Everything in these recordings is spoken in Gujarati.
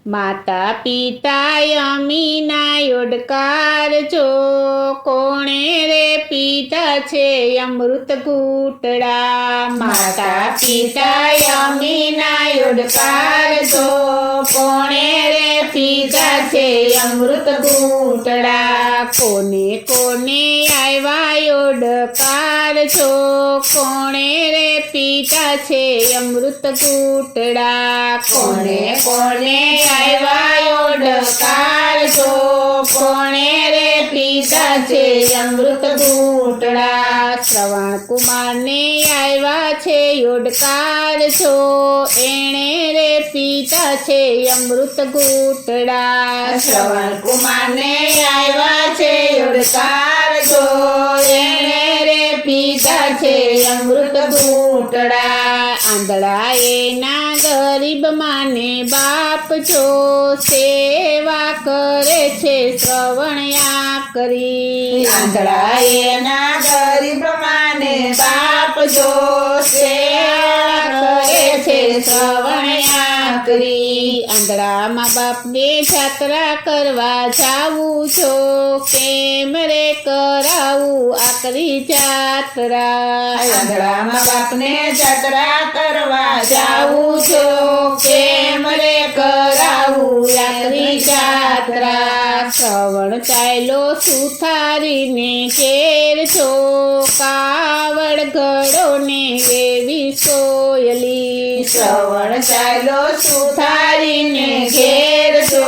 માતા પિતા યમીના યોડકાર જો કોણે રે પીતા છે અમૃત ઘૂંટડા માતા પિતા યમીના યોડકાર જો કોણે રે પીતા છે અમૃત ઘૂંટડા કોને કોને આવ્યા યોડકાર છો કોણે રે પીતા છે અમૃત ઘૂંટડા કોને કોને આવ્યા યોડકાર છો કોણે રે પીતા છે અમૃત ઘૂંટડા શ્રવણ કુમારને આવ્યા છે યોડકાર છો એણે રે પીતા છે અમૃત ઘૂંટડા શ્રવણ કુમારને આવ્યા છે યોડકાર છો એણે રે પીતા છે અમૃત ઘૂંટડા આંધળા એના ગરીબ માને બાપ છો સેવા કરે છે શ્રવણ્યા કરી આંધળા એના ગરીબ માને બાપ છો સેવા કરે છે શ્રવણ્યા કરી આંધળા મા બાપને જાત્રા કરવા જાવું છો કેમ રે કરાવું આકરી જાત્રા આંધળા મા બાપને જાત્રા કરવા જાવું છો કેમ રે કરાવું આકરી જાત્રા શ્રવણ ચાલ્યો સુથારીને ઘેર છો કાવડ ઘડો ને એવી સોયલી શ્રવણ ચાલ્યો સુથારીને ઘેર છો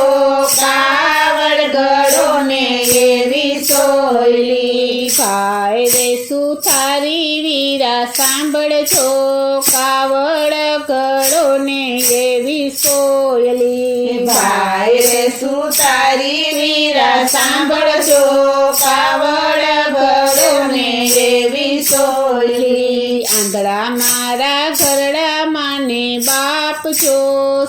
કાવડ ઘડો ને એવી સોયલી ભાઈ રે સુથારી વીરા સાંભળજો કાવડ ઘડો ને એવી સોયલી ભાઈ રે સુતારી વીરા સાંભળજો કાવડ ઘડો ને એવી સોયલી આંધળા મારા ઘરડા માને બાપ છો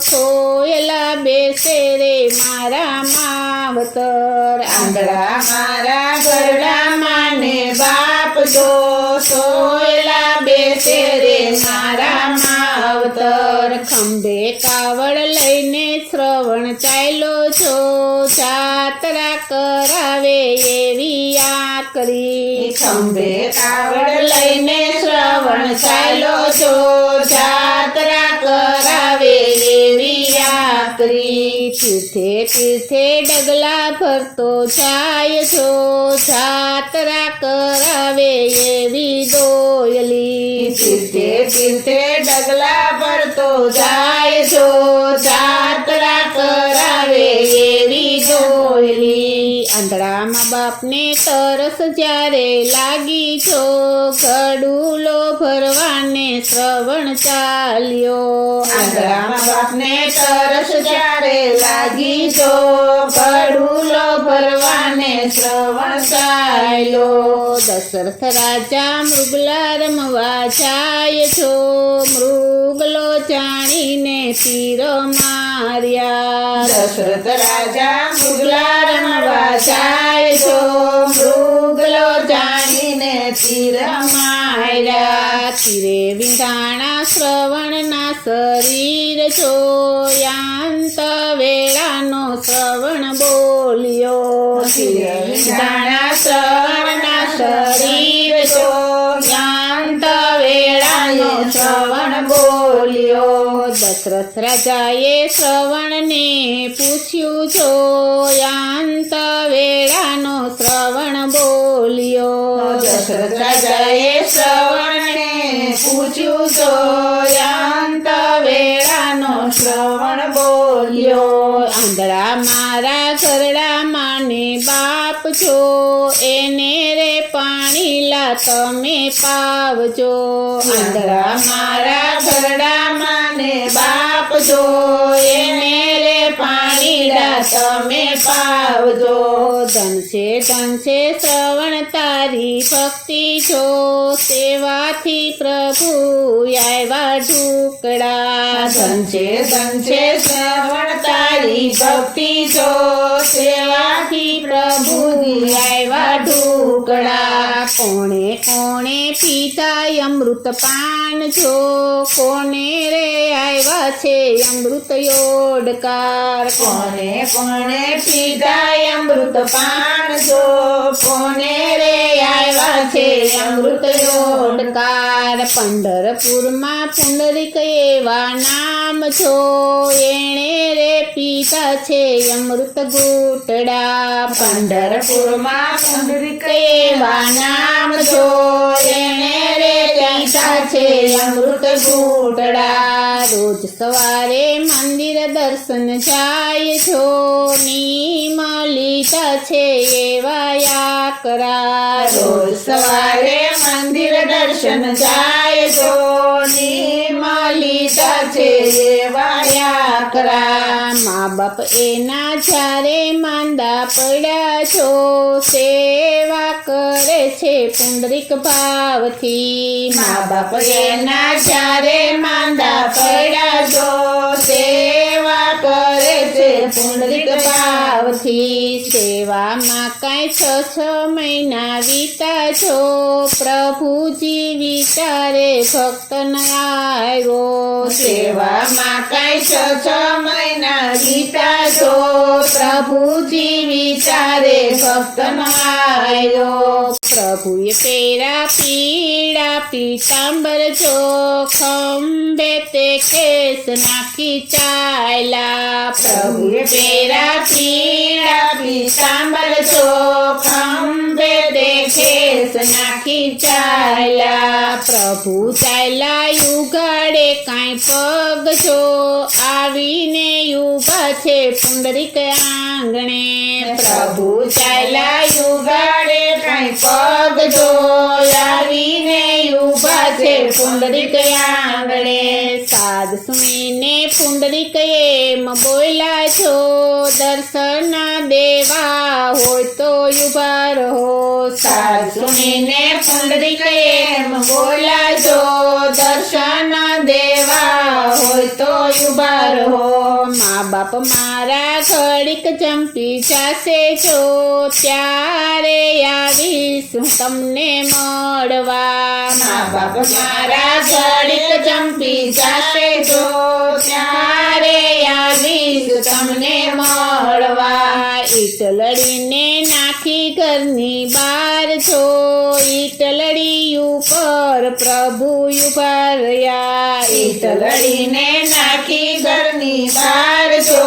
સોયલા બેસે રે મારા માવતર આંધળા મારા ઘરડા માને બાપ છો સોયલા બેસે રે મારા માવતર ખંભે કાવડ લઈને શ્રવણ ચાલ્યો છો જાત્રા કરાવે એવી આકરી ખંભે કાવડ લઈને શ્રવણ ચાલ્યો છો જાત્રા કરાવે એવી આકરી તીર્થે તીર્થે ડગલા ભરતો જાય છો જાત્રા કરાવે એવી દોયલી તીર્થે તીર્થે ડગલા ભરતો જાય છો જાત્રા કરાવે એવી દોયલી આંધળા મા બાપને તરસ જ્યારે લાગી છો ગડુલો ભરવાને શ્રવણ ચાલ્યો આંધળા મા બાપને તરસ જ્યારે લાગી છો ગડુલો ભરવાને શ્રવણ ચાલ્યો દશરથ રાજા મૃગલા રમવા જાય છો મૃગલો જાણીને તીર માર્યા દશરથ રાજા મૃગલા રમવા જાય છો મૃગલો જાણીને તીર માર્યા તીરે વિંધાણા શ્રવણના શરીર છો યાંત વેળાનો શ્રવણ બોલ્યો તીરે વિંધાણા શ્રવણના શરીર છો યાંત વેળાનો શ્રવણ બોલ્યો દશરથ રાજાએ શ્રવણને પૂછ્યું છો યાંત વેળાનો શ્રવણ બોલ્યો દશરથ રાજાએ શ્રવણને પૂછ્યું છો યાંત વેળાનો શ્રવણ બોલ્યો આંધળા મારા ઘરડા માને બાપ છો એને રે પાણી લા તમે પાવજો આંધળા મારા ઘરડા માને બાપ છો એને રે પાણી લા તમે પાવજો ધન છે શ્રવણ તારી ભક્તિ છો સેવાથી પ્રભુ આવ્યા ઢુકડા ધન છે શ્રવણ તારી ભક્તિ છો સેવાથી પ્રભુ આવ્યા ઢુકડા કોણે કોણે પીતા અમૃત પાન છો, કોને રે આવ્યા છે અમૃત યોડકાર. કોને કોને પીધા અમૃત પાન છો, કોને રે આવ્યા છે અમૃત યોડકાર. પંઢરપુરમાં પુંડરીક એવા નામ છો, એણે રે પીતા છે અમૃત ઘૂંટડા. પંઢરપુરમાં પુંડરીક એવા નામ છો, એણે રે પીતા છે અમૃત ઘૂંટડા. રોજ સવારે મંદિર દર્શન જાય છો, નિયમ લીધા છે એવા યાકરા. રોજ સવારે મંદિર દર્શન જાય છો, નિયમ લીધા છે એવા યાકરા. મા બાપ એના જ્યારે માંદા પડ્યા છો, સેવા કરે છે પુંડરીક ભાવથી. મા બાપ એના જ્યારે માંદા પડ્યા છો, સેવા કરે છે પુંડરીક ભાવથી. સેવામાં કાંઈ 6 મહિના વીતા છો, પ્રભુજી વિચારે ભક્ત ન આવ્યો. સેવામાં કાંઈ 6 મહિના વીતા છો, પ્રભુજી વિચારે ભક્ત ન આવ્યો. પ્રભુએ પેરા પીળા પીતાંબર જો, ખંભે તે કેસ નાખી ચાલ્યા. પ્રભુએ પેરા પીળા પીતાંબર છો, ખંભે તે ખેસ નાખી ચાલ્યા. પ્રભુ ચાલ્યા યુગાડે કાંઈ પગ જો, આવીને યુભા છે પુંડરીક આંગણે. પ્રભુ ચાલ્યા યુગાડે કાંઈ પગ જો, આવીને ઊભા છે પુંડરીક આંગણે. સાદ સુણીને પુંડરીક એમ બોલ્યા છો, દર્શન દેવા હોય તો યુભા રહો. સાદ સુણીને પુંડરીક એમ બોલ્યા છો, દર્શન દેવા હોય તો ઊભા રહો. મા બાપ મારા ઘડીક ચંપી જાશે છો, ત્યારે આવીશ હું તમને મળવા. મા બાપ મારા ઘડીક ચંપી જાશે છો, ત્યારે આવીશ તમને મળવા. ઈટલડીને નાખી ઘરની બહાર છો, ઈટલડી ઉપર પ્રભુ ઉભા રહ્યા. ઈટલડીને નાખી ઘરની બહાર છો,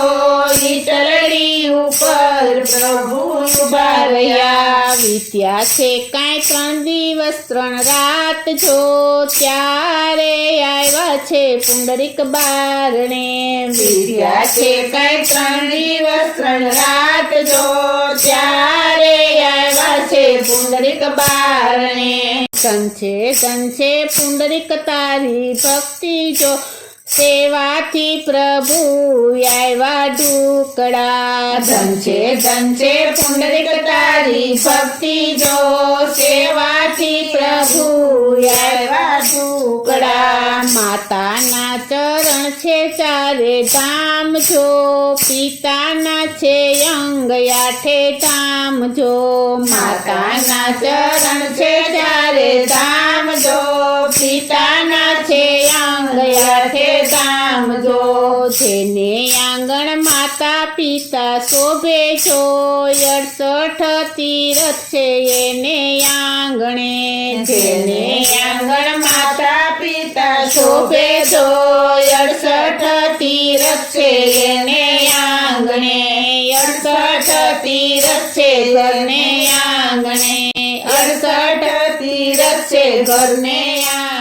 ઈટલડી ઉપર પ્રભુ ઊભા રહ્યા. વિદ્યા છે કાંઈ 3 દિવસ 3 રાત છો, ત્યારે આવ્યા છે પુંડરીક બારણે. વિદ્યા છે કાંઈ 3 દિવસ 3 રાત છો, ત્યારે આવ્યા છે પુંડરીક બારણે. ધન છે પુંડરીક તારી ભક્તિ જો, સેવાથી પ્રભુ આવ્યા ઢુકડા. ધન છે પુંડરીક તારી ભક્તિ જો, સેવાથી પ્રભુ આવ્યા ઢુકડા. માતાના ચરણ છે 4 ધામ જો, પિતાના છે અંગ 8 ધામ જો. માતાના ચરણ છે 4 ધામ જો, પિતાના છે અંગ 8 ધામ જો. જેને આંગણ માતા પિતા શોભે છો, 68 તીરથ છે એને આંગણે. જેને આંગણ માતા પિતા શોભે છો, 68 તીરથ છે એને આંગણે. 68 તીરથ છે ઘરને આંગણે, 68 તીરથ છે ઘરને આંગણે.